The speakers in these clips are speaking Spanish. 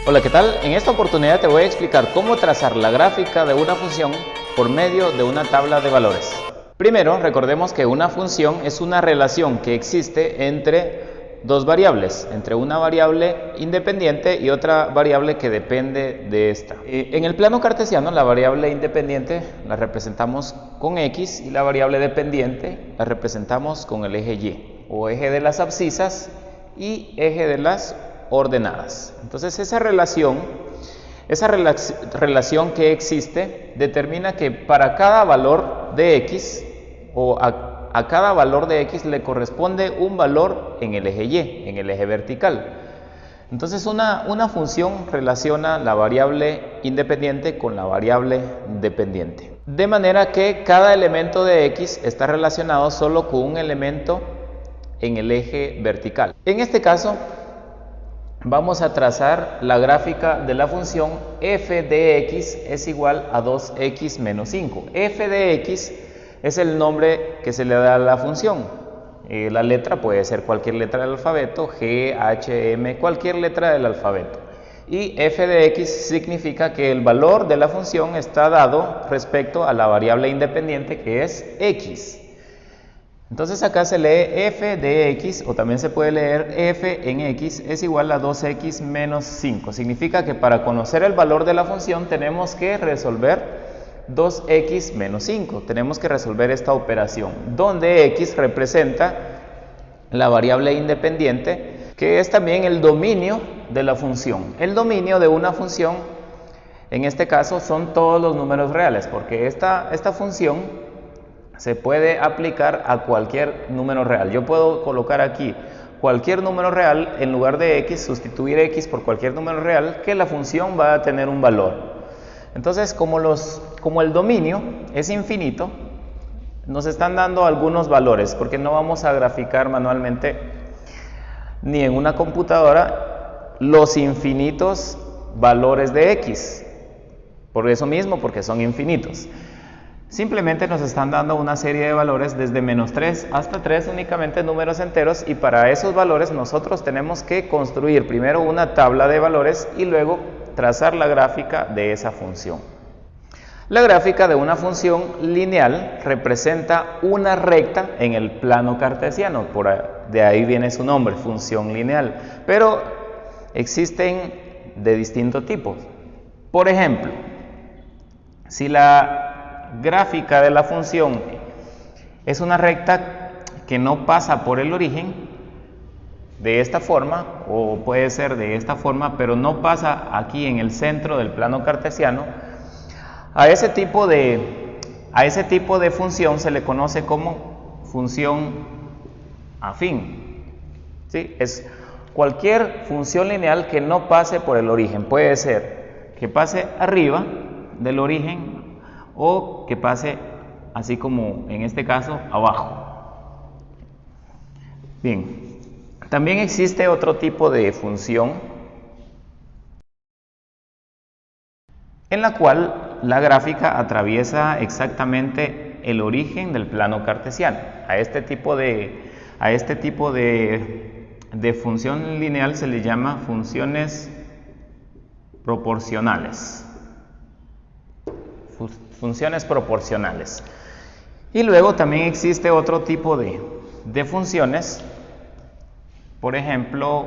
Hola, ¿qué tal? En esta oportunidad te voy a explicar cómo trazar la gráfica de una función por medio de una tabla de valores. Primero, recordemos que una función es una relación que existe entre dos variables, entre una variable independiente y otra variable que depende de esta. En el plano cartesiano, la variable independiente la representamos con X y la variable dependiente la representamos con el eje Y, o eje de las abscisas y eje de las ordenadas. Entonces esa relación que existe determina que para cada valor de X o a cada valor de X le corresponde un valor en el eje Y, en el eje vertical. Entonces una función relaciona la variable independiente con la variable dependiente. De manera que cada elemento de X está relacionado solo con un elemento en el eje vertical. En este caso, vamos a trazar la gráfica de la función f de x es igual a 2x menos 5. F de x es el nombre que se le da a la función. La letra puede ser cualquier letra del alfabeto, G, H, M, cualquier letra del alfabeto. Y f de x significa que el valor de la función está dado respecto a la variable independiente que es x. Entonces acá se lee f de x, o también se puede leer f en x es igual a 2x menos 5. Significa que para conocer el valor de la función tenemos que resolver 2x menos 5. Tenemos que resolver esta operación, donde x representa la variable independiente, que es también el dominio de la función. El dominio de una función, en este caso, son todos los números reales, porque esta función se puede aplicar a cualquier número real. Yo puedo colocar aquí cualquier número real en lugar de x, sustituir x por cualquier número real, que la función va a tener un valor. Entonces, como el dominio es infinito, nos están dando algunos valores, porque no vamos a graficar manualmente ni en una computadora los infinitos valores de x. Por eso mismo, porque son infinitos. Simplemente nos están dando una serie de valores desde menos 3 hasta 3, únicamente números enteros, y para esos valores nosotros tenemos que construir primero una tabla de valores y luego trazar la gráfica de esa función. La gráfica de una función lineal representa una recta en el plano cartesiano, de ahí viene su nombre, función lineal, pero existen de distintos tipos. Por ejemplo, si la gráfica de la función es una recta que no pasa por el origen, de esta forma, o puede ser de esta forma, pero no pasa aquí en el centro del plano cartesiano, a ese tipo de función se le conoce como función afín. ¿Sí? Es cualquier función lineal que no pase por el origen. Puede ser que pase arriba del origen o que pase, así como en este caso, abajo. Bien, también existe otro tipo de función en la cual la gráfica atraviesa exactamente el origen del plano cartesiano. A este tipo de función lineal se le llama funciones proporcionales. Funciones proporcionales. Y luego también existe otro tipo de funciones, por ejemplo,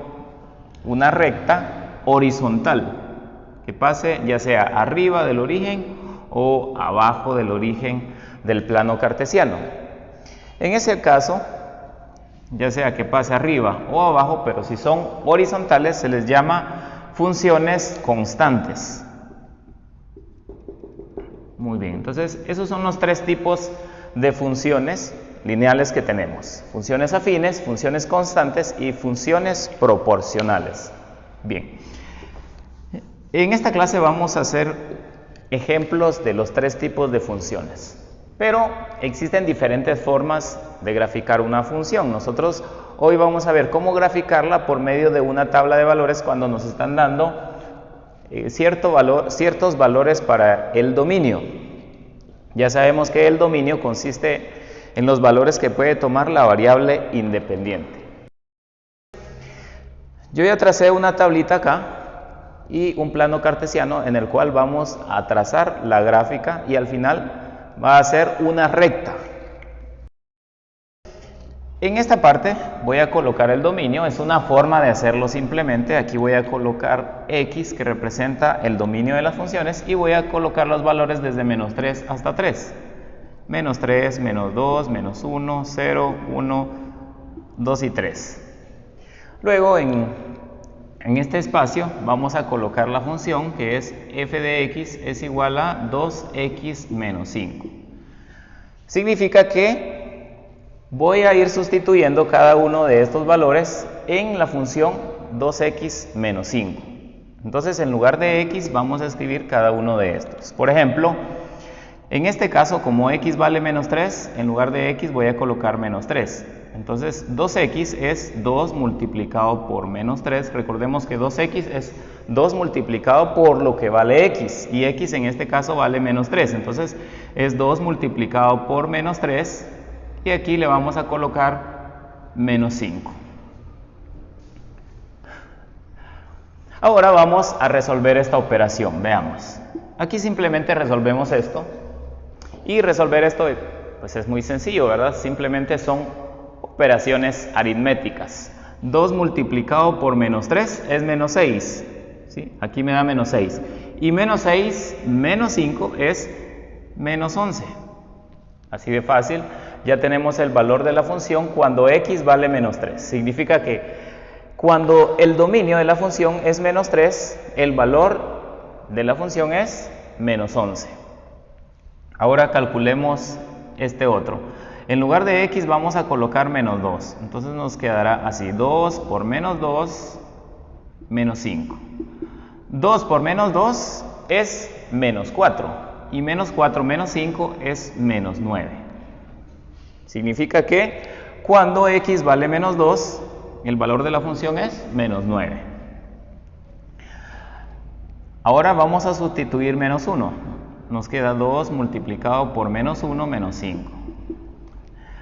una recta horizontal que pase ya sea arriba del origen o abajo del origen del plano cartesiano. En ese caso, ya sea que pase arriba o abajo, pero si son horizontales se les llama funciones constantes. Muy bien, entonces esos son los tres tipos de funciones lineales que tenemos: funciones afines, funciones constantes y funciones proporcionales. Bien, en esta clase vamos a hacer ejemplos de los tres tipos de funciones, pero existen diferentes formas de graficar una función. Nosotros hoy vamos a ver cómo graficarla por medio de una tabla de valores cuando nos están dando ciertos valores para el dominio. Ya sabemos que el dominio consiste en los valores que puede tomar la variable independiente. Yo ya tracé una tablita acá y un plano cartesiano en el cual vamos a trazar la gráfica y al final va a ser una recta. En esta parte voy a colocar el dominio, es una forma de hacerlo simplemente. Aquí voy a colocar x, que representa el dominio de las funciones, y voy a colocar los valores desde menos 3 hasta 3. Menos 3, menos 2, menos 1, 0, 1, 2 y 3. Luego en este espacio vamos a colocar la función que es f de x es igual a 2x menos 5. Significa que voy a ir sustituyendo cada uno de estos valores en la función 2x menos 5. Entonces, en lugar de x vamos a escribir cada uno de estos. Por ejemplo, en este caso, como x vale menos 3, en lugar de x voy a colocar menos 3. Entonces, 2x es 2 multiplicado por menos 3. Recordemos que 2x es 2 multiplicado por lo que vale x, y x en este caso vale menos 3. Entonces, es 2 multiplicado por menos 3. Y aquí le vamos a colocar menos 5. Ahora vamos a resolver esta operación. Veamos. Aquí simplemente resolvemos esto. Y resolver esto pues es muy sencillo, ¿verdad? Simplemente son operaciones aritméticas. 2 multiplicado por menos 3 es menos 6. ¿Sí? Aquí me da menos 6. Y menos 6 menos 5 es menos 11. Así de fácil. Ya tenemos el valor de la función cuando x vale menos 3. Significa que cuando el dominio de la función es menos 3, el valor de la función es menos 11. Ahora calculemos este otro. En lugar de x vamos a colocar menos 2. Entonces nos quedará así. 2 por menos 2, menos 5. 2 por menos 2 es menos 4. Y menos 4 menos 5 es menos 9. Significa que cuando x vale menos 2, el valor de la función es menos 9. Ahora vamos a sustituir menos 1. Nos queda 2 multiplicado por menos 1 menos 5.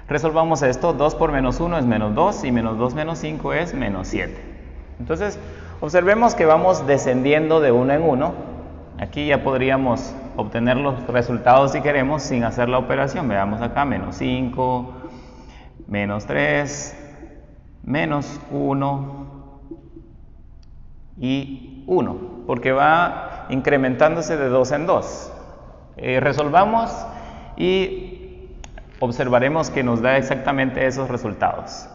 Resolvamos esto. 2 por menos 1 es menos 2 y menos 2 menos 5 es menos 7. Entonces, observemos que vamos descendiendo de uno en uno. Aquí ya podríamos obtener los resultados si queremos sin hacer la operación. Veamos acá, menos 5, menos 3, menos 1 y 1, porque va incrementándose de 2 en 2. Resolvamos y observaremos que nos da exactamente esos resultados.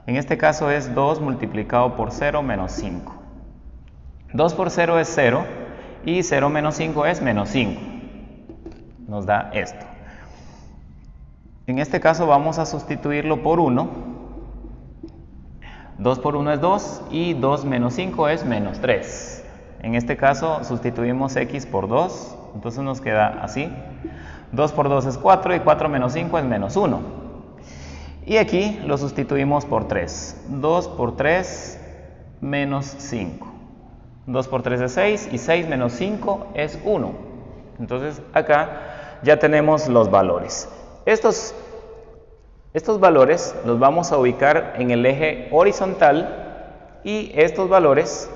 En este caso es 2 multiplicado por 0 menos 5. 2 por 0 es 0 y 0 menos 5 es menos 5. Nos da esto. En este caso vamos a sustituirlo por 1. 2 por 1 es 2 y 2 menos 5 es menos 3. En este caso sustituimos x por 2, entonces nos queda así. 2 por 2 es 4 y 4 menos 5 es menos 1. Y aquí lo sustituimos por 3. 2 por 3 menos 5. 2 por 3 es 6 y 6 menos 5 es 1. Entonces acá ya tenemos los valores. Estos valores los vamos a ubicar en el eje horizontal y estos valores,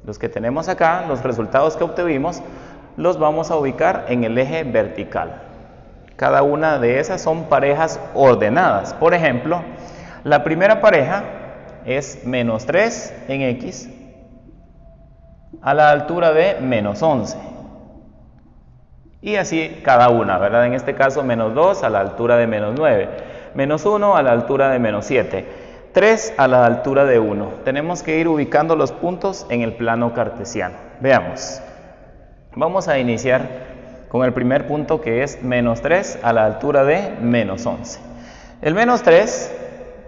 los que tenemos acá, los resultados que obtuvimos, los vamos a ubicar en el eje vertical. Cada una de esas son parejas ordenadas. Por ejemplo, la primera pareja es menos 3 en x a la altura de menos 11. Y así cada una, ¿verdad? En este caso menos 2 a la altura de menos 9. Menos 1 a la altura de menos 7. 3 a la altura de 1. Tenemos que ir ubicando los puntos en el plano cartesiano. Veamos. Vamos a iniciar con el primer punto, que es menos 3 a la altura de menos 11. El menos 3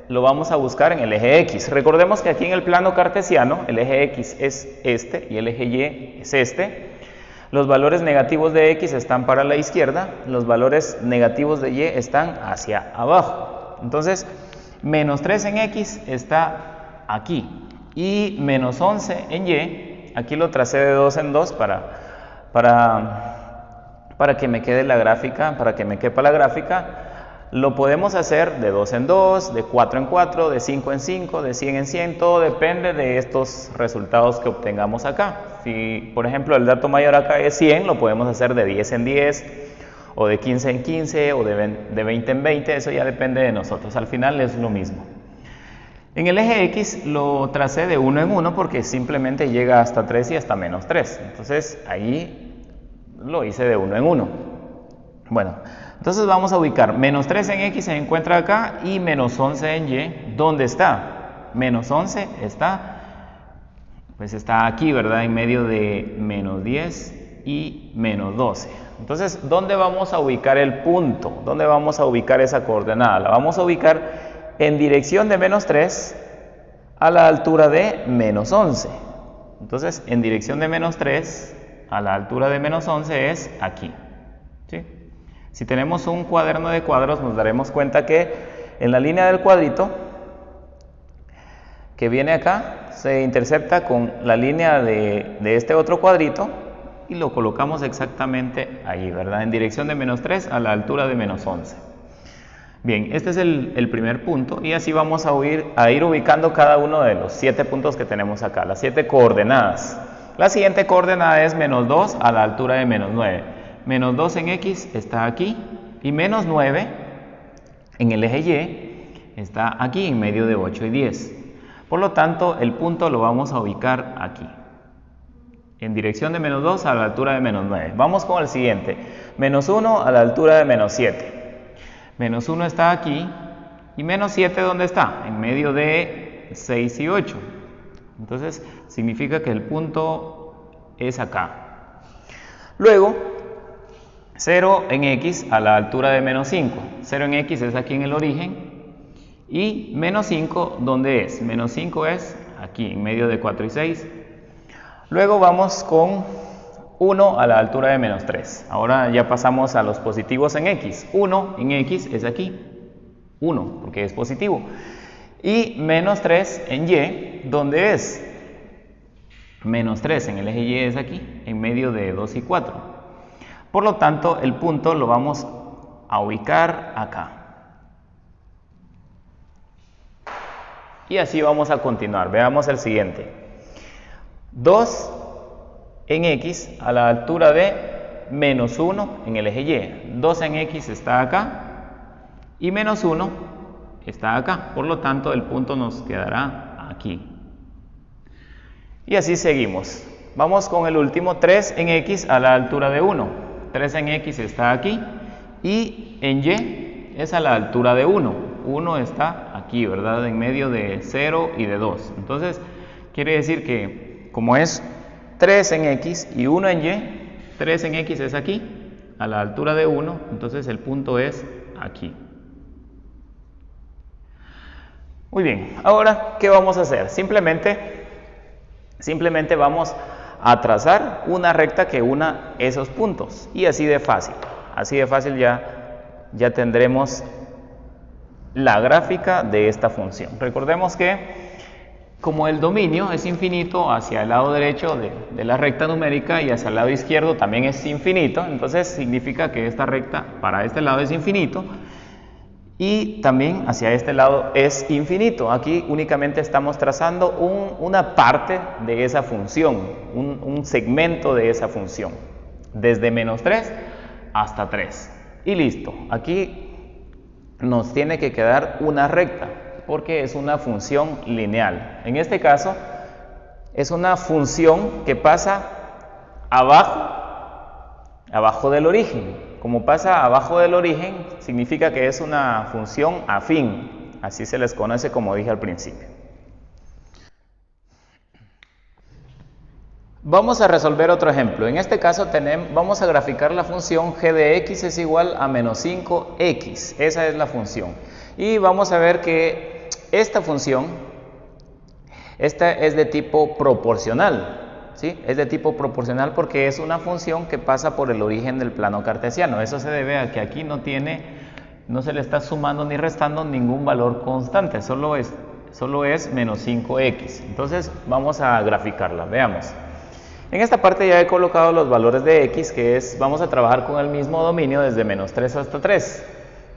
lo vamos a buscar en el eje X. Recordemos que aquí en el plano cartesiano el eje X es este y el eje Y es este. Los valores negativos de X están para la izquierda, los valores negativos de Y están hacia abajo. Entonces, menos 3 en X está aquí y menos 11 en Y, aquí lo tracé de 2 en 2 para que me quede la gráfica, para que me quepa la gráfica. Lo podemos hacer de 2 en 2, de 4 en 4, de 5 en 5, de 100 en 100, todo depende de estos resultados que obtengamos acá. Si, por ejemplo, el dato mayor acá es 100, lo podemos hacer de 10 en 10, o de 15 en 15, o de 20 en 20, eso ya depende de nosotros, al final es lo mismo. En el eje X lo tracé de 1 en 1 porque simplemente llega hasta 3 y hasta menos 3, entonces ahí lo hice de 1 en 1. Bueno, entonces vamos a ubicar menos 3 en X se encuentra acá y menos 11 en Y, ¿dónde está? Menos 11 está, pues está aquí, ¿verdad? En medio de menos 10 y menos 12. Entonces, ¿dónde vamos a ubicar el punto? ¿Dónde vamos a ubicar esa coordenada? La vamos a ubicar en dirección de menos 3 a la altura de menos 11. Entonces, en dirección de menos 3 a la altura de menos 11 es aquí, ¿sí? Si tenemos un cuaderno de cuadros, nos daremos cuenta que en la línea del cuadrito que viene acá, se intercepta con la línea de este otro cuadrito y lo colocamos exactamente ahí, ¿verdad? En dirección de menos 3 a la altura de menos 11. Bien, este es el primer punto y así vamos a ir ubicando cada uno de los 7 puntos que tenemos acá, las 7 coordenadas. La siguiente coordenada es menos 2 a la altura de menos 9. Menos 2 en X está aquí y menos 9 en el eje Y está aquí en medio de 8 y 10. Por lo tanto, el punto lo vamos a ubicar aquí, en dirección de menos 2 a la altura de menos 9. Vamos con el siguiente, menos 1 a la altura de menos 7. Menos 1 está aquí y menos 7 ¿dónde está? En medio de 6 y 8. Entonces, significa que el punto es acá. Luego, 0 en X a la altura de menos 5. 0 en X es aquí en el origen. Y menos 5, ¿dónde es? Menos 5 es aquí, en medio de 4 y 6. Luego vamos con 1 a la altura de menos 3. Ahora ya pasamos a los positivos en X. 1 en X es aquí. 1, porque es positivo. Y menos 3 en Y, ¿dónde es? Menos 3 en el eje Y es aquí, en medio de 2 y 4. Por lo tanto, el punto lo vamos a ubicar acá. Y así vamos a continuar. Veamos el siguiente. 2 en X a la altura de menos 1 en el eje Y. 2 en X está acá y menos 1 está acá. Por lo tanto, el punto nos quedará aquí. Y así seguimos. Vamos con el último, 3 en X a la altura de 1. 3 en X está aquí y en Y es a la altura de 1. 1 está aquí, ¿verdad? En medio de 0 y de 2. Entonces, quiere decir que como es 3 en X y 1 en Y, 3 en X es aquí, a la altura de 1, entonces el punto es aquí. Muy bien, ahora, ¿qué vamos a hacer? Simplemente vamos a trazar una recta que una esos puntos y así de fácil ya tendremos la gráfica de esta función. Recordemos que como el dominio es infinito hacia el lado derecho de la recta numérica y hacia el lado izquierdo también es infinito, entonces significa que esta recta para este lado es infinito y también hacia este lado es infinito. Aquí únicamente estamos trazando una parte de esa función, un segmento de esa función, desde menos 3 hasta 3. Y listo, aquí nos tiene que quedar una recta, porque es una función lineal. En este caso, es una función que pasa abajo del origen. Como pasa abajo del origen, significa que es una función afín, así se les conoce como dije al principio. Vamos a resolver otro ejemplo. En este caso vamos a graficar la función g de x es igual a menos 5x, esa es la función. Y vamos a ver que esta función, esta es de tipo proporcional. ¿Sí? Es de tipo proporcional porque es una función que pasa por el origen del plano cartesiano. Eso se debe a que aquí no se le está sumando ni restando ningún valor constante, solo es menos 5x. Entonces vamos a graficarla, veamos. En esta parte ya he colocado los valores de x, vamos a trabajar con el mismo dominio desde menos 3 hasta 3.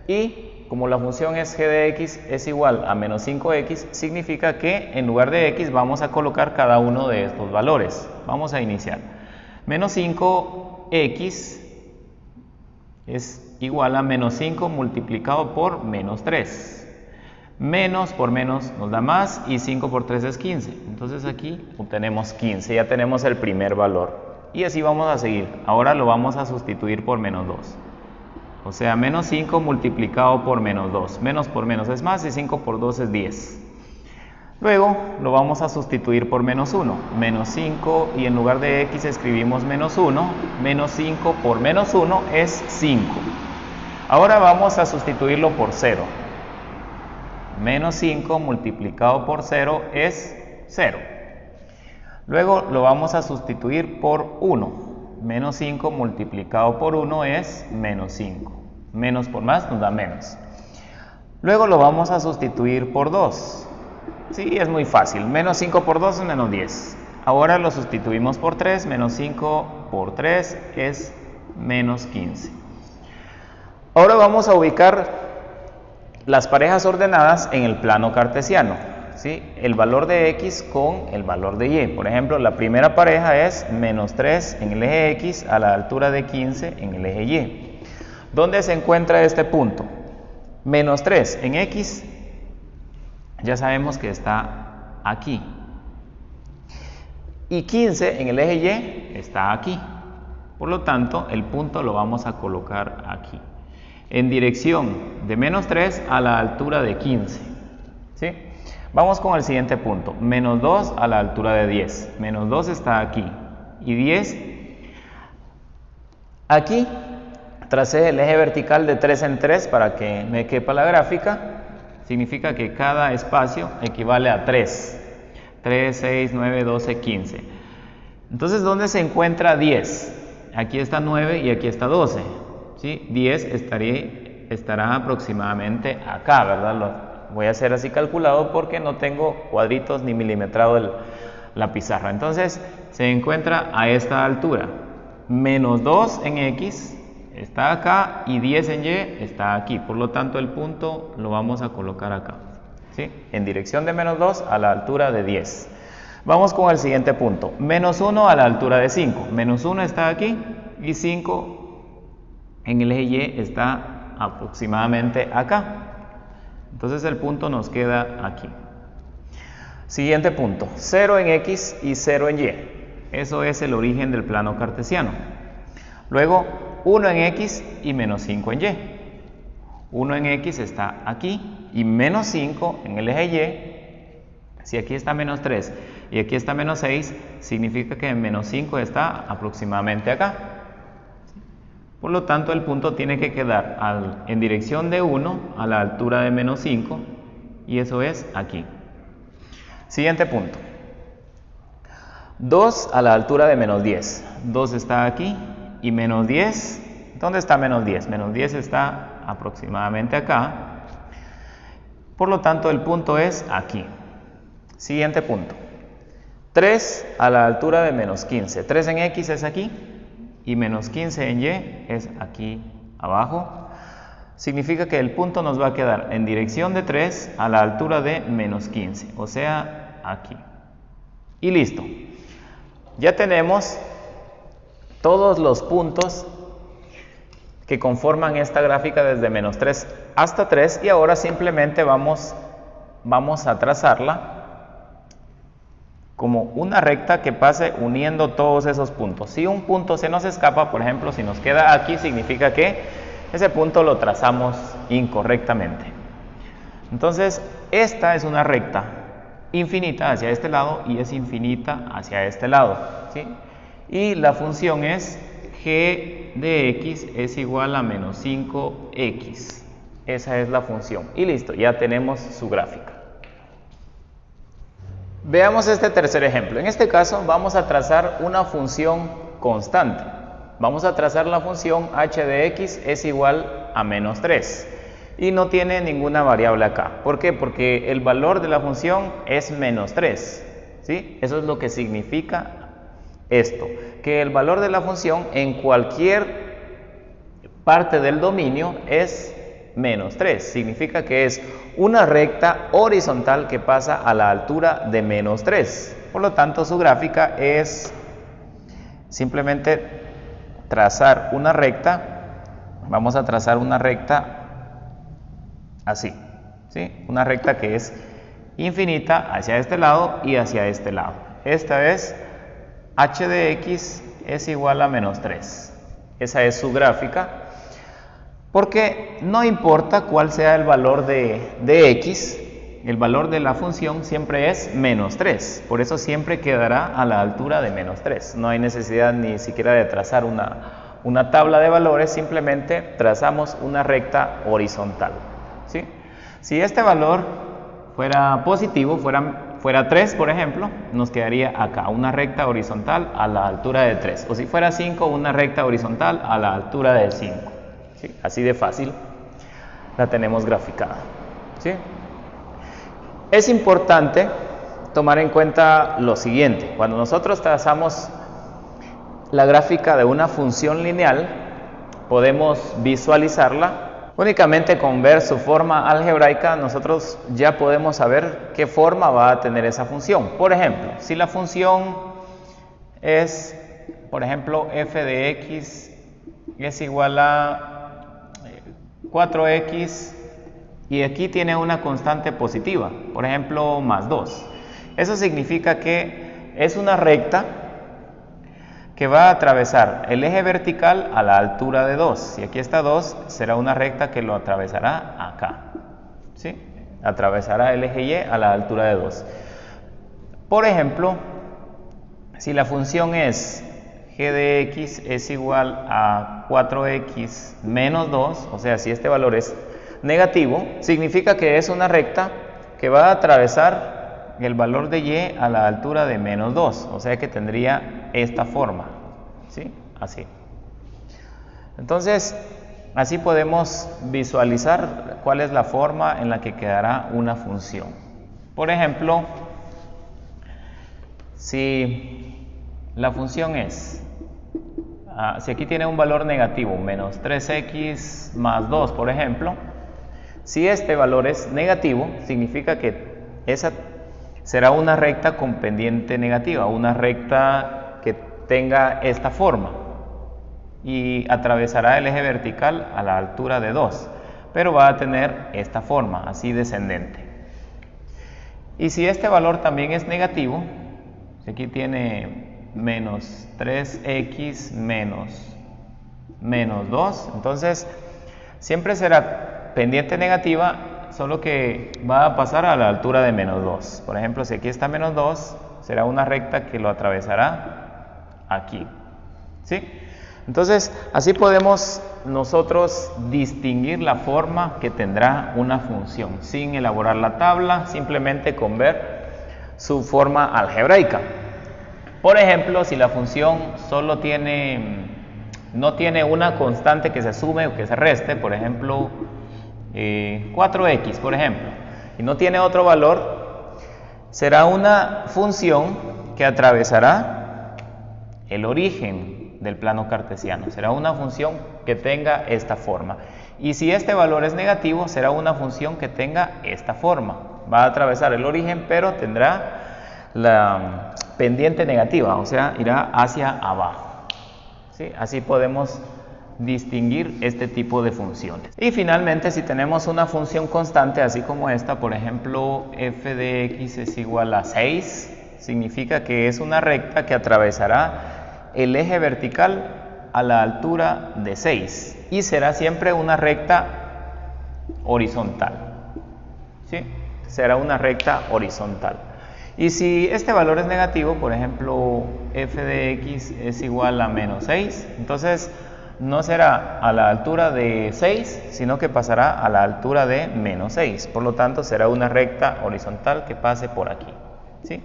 Y como la función es g de x es igual a menos 5x, significa que en lugar de x vamos a colocar cada uno de estos valores. Vamos a iniciar. Menos 5x es igual a menos 5 multiplicado por menos 3. Menos por menos nos da más y 5 por 3 es 15. Entonces aquí obtenemos 15, ya tenemos el primer valor. Y así vamos a seguir. Ahora lo vamos a sustituir por menos 2. O sea, menos 5 multiplicado por menos 2. Menos por menos es más y 5 por 2 es 10. Luego lo vamos a sustituir por menos 1. Menos 5 y en lugar de x escribimos menos 1. Menos 5 por menos 1 es 5. Ahora vamos a sustituirlo por 0. Menos 5 multiplicado por 0 es 0. Luego lo vamos a sustituir por 1. Menos 5 multiplicado por 1 es menos 5. Menos por más nos da menos. Luego lo vamos a sustituir por 2. Sí, es muy fácil. Menos 5 por 2 es menos 10. Ahora lo sustituimos por 3. Menos 5 por 3 es menos 15. Ahora vamos a ubicar las parejas ordenadas en el plano cartesiano, ¿sí? El valor de x con el valor de y. Por ejemplo, la primera pareja es menos 3 en el eje x a la altura de 15 en el eje y. ¿Dónde se encuentra este punto? Menos 3 en x, ya sabemos que está aquí. Y 15 en el eje y está aquí. Por lo tanto, el punto lo vamos a colocar aquí, en dirección de menos 3 a la altura de 15. ¿Sí? Vamos con el siguiente punto. Menos 2 a la altura de 10. Menos 2 está aquí. Y 10 aquí. Tracé el eje vertical de 3 en 3 para que me quepa la gráfica. Significa que cada espacio equivale a 3. 3, 6, 9, 12, 15. Entonces, ¿dónde se encuentra 10? Aquí está 9 y aquí está 12. ¿Sí? 10 estará aproximadamente acá, ¿verdad? Lo voy a hacer así calculado porque no tengo cuadritos ni milimetrado la pizarra. Entonces se encuentra a esta altura. Menos 2 en x está acá y 10 en y está aquí. Por lo tanto, el punto lo vamos a colocar acá, ¿sí? En dirección de menos 2 a la altura de 10. Vamos con el siguiente punto. Menos 1 a la altura de 5. Menos 1 está aquí y 5 en el eje y está aproximadamente acá. Entonces el punto nos queda aquí. Siguiente punto. 0 en x y 0 en y. Eso es el origen del plano cartesiano. Luego 1 en x y menos 5 en y. 1 en x está aquí y menos 5 en el eje y. Si aquí está menos 3 y aquí está menos 6, significa que menos 5 está aproximadamente acá. Por lo tanto, el punto tiene que quedar en dirección de 1 a la altura de menos 5 y eso es aquí. Siguiente punto. 2 a la altura de menos 10. 2 está aquí y menos 10. ¿Dónde está menos 10? Menos 10 está aproximadamente acá. Por lo tanto, el punto es aquí. Siguiente punto. 3 a la altura de menos 15. 3 en x es aquí. Y menos 15 en y es aquí abajo. Significa que el punto nos va a quedar en dirección de 3 a la altura de menos 15, o sea, aquí. Y listo. Ya tenemos todos los puntos que conforman esta gráfica desde menos 3 hasta 3 y ahora simplemente vamos a trazarla como una recta que pase uniendo todos esos puntos. Si un punto se nos escapa, por ejemplo, si nos queda aquí, significa que ese punto lo trazamos incorrectamente. Entonces, esta es una recta infinita hacia este lado y es infinita hacia este lado, ¿sí? Y la función es g de x es igual a menos 5x. Esa es la función. Y listo, ya tenemos su gráfica. Veamos este tercer ejemplo. En este caso vamos a trazar una función constante. Vamos a trazar la función h de x es igual a menos 3 y no tiene ninguna variable acá. ¿Por qué? Porque el valor de la función es menos 3, ¿sí? Eso es lo que significa esto, que el valor de la función en cualquier parte del dominio es menos 3. Significa que es una recta horizontal que pasa a la altura de menos 3. Por lo tanto, su gráfica es simplemente trazar una recta. Vamos a trazar una recta así, ¿sí? Una recta que es infinita hacia este lado y hacia este lado. Esta es h de x es igual a menos 3. Esa es su gráfica, porque no importa cuál sea el valor de x, el valor de la función siempre es menos 3. Por eso siempre quedará a la altura de menos 3. No hay necesidad ni siquiera de trazar una tabla de valores, simplemente trazamos una recta horizontal, ¿sí? Si este valor fuera positivo, fuera 3, por ejemplo, nos quedaría acá una recta horizontal a la altura de 3. O si fuera 5, una recta horizontal a la altura de 5. ¿Sí? Así de fácil la tenemos graficada, ¿sí? Es importante tomar en cuenta lo siguiente. Cuando nosotros trazamos la gráfica de una función lineal, podemos visualizarla. Únicamente con ver su forma algebraica, nosotros ya podemos saber qué forma va a tener esa función. Por ejemplo, si la función es, por ejemplo, f de x es igual a 4x y aquí tiene una constante positiva, por ejemplo, más 2. Eso significa que es una recta que va a atravesar el eje vertical a la altura de 2. Si aquí está 2, será una recta que lo atravesará acá, ¿sí? Atravesará el eje Y a la altura de 2. Por ejemplo, si la función es g de x es igual a 4x menos 2, o sea, si este valor es negativo, significa que es una recta que va a atravesar el valor de y a la altura de menos 2, o sea que tendría esta forma, ¿sí? Así. Entonces, así podemos visualizar cuál es la forma en la que quedará una función. Por ejemplo, si la función es, si aquí tiene un valor negativo, menos 3x más 2, por ejemplo, si este valor es negativo, significa que esa será una recta con pendiente negativa, una recta que tenga esta forma y atravesará el eje vertical a la altura de 2, pero va a tener esta forma, así descendente. Y si este valor también es negativo, si aquí tiene menos 3x menos 2, entonces siempre será pendiente negativa, solo que va a pasar a la altura de menos 2. Por ejemplo, si aquí está menos 2, será una recta que lo atravesará aquí, ¿sí? Entonces, así podemos nosotros distinguir la forma que tendrá una función, sin elaborar la tabla, simplemente con ver su forma algebraica. Por ejemplo, si la función solo no tiene una constante que se sume o que se reste, por ejemplo, 4x, por ejemplo, y no tiene otro valor, será una función que atravesará el origen del plano cartesiano. Será una función que tenga esta forma. Y si este valor es negativo, será una función que tenga esta forma. Va a atravesar el origen, pero tendrá la pendiente negativa, o sea, irá hacia abajo, ¿sí? Así podemos distinguir este tipo de funciones. Y finalmente, si tenemos una función constante así como esta, por ejemplo, f de x es igual a 6, significa que es una recta que atravesará el eje vertical a la altura de 6 y será siempre una recta horizontal, ¿sí? Será una recta horizontal. Y si este valor es negativo, por ejemplo, f de x es igual a menos 6, entonces no será a la altura de 6, sino que pasará a la altura de menos 6. Por lo tanto, será una recta horizontal que pase por aquí, ¿sí?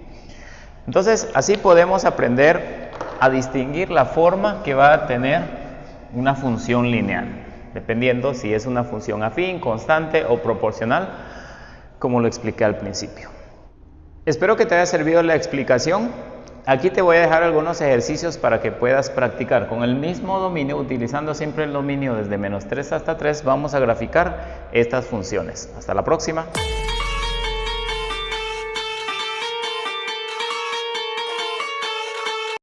Entonces, así podemos aprender a distinguir la forma que va a tener una función lineal, dependiendo si es una función afín, constante o proporcional, como lo expliqué al principio. Espero que te haya servido la explicación. aquí te voy a dejar algunos ejercicios para que puedas practicar. Con el mismo dominio, utilizando siempre el dominio desde -3 hasta 3, vamos a graficar estas funciones. Hasta la próxima.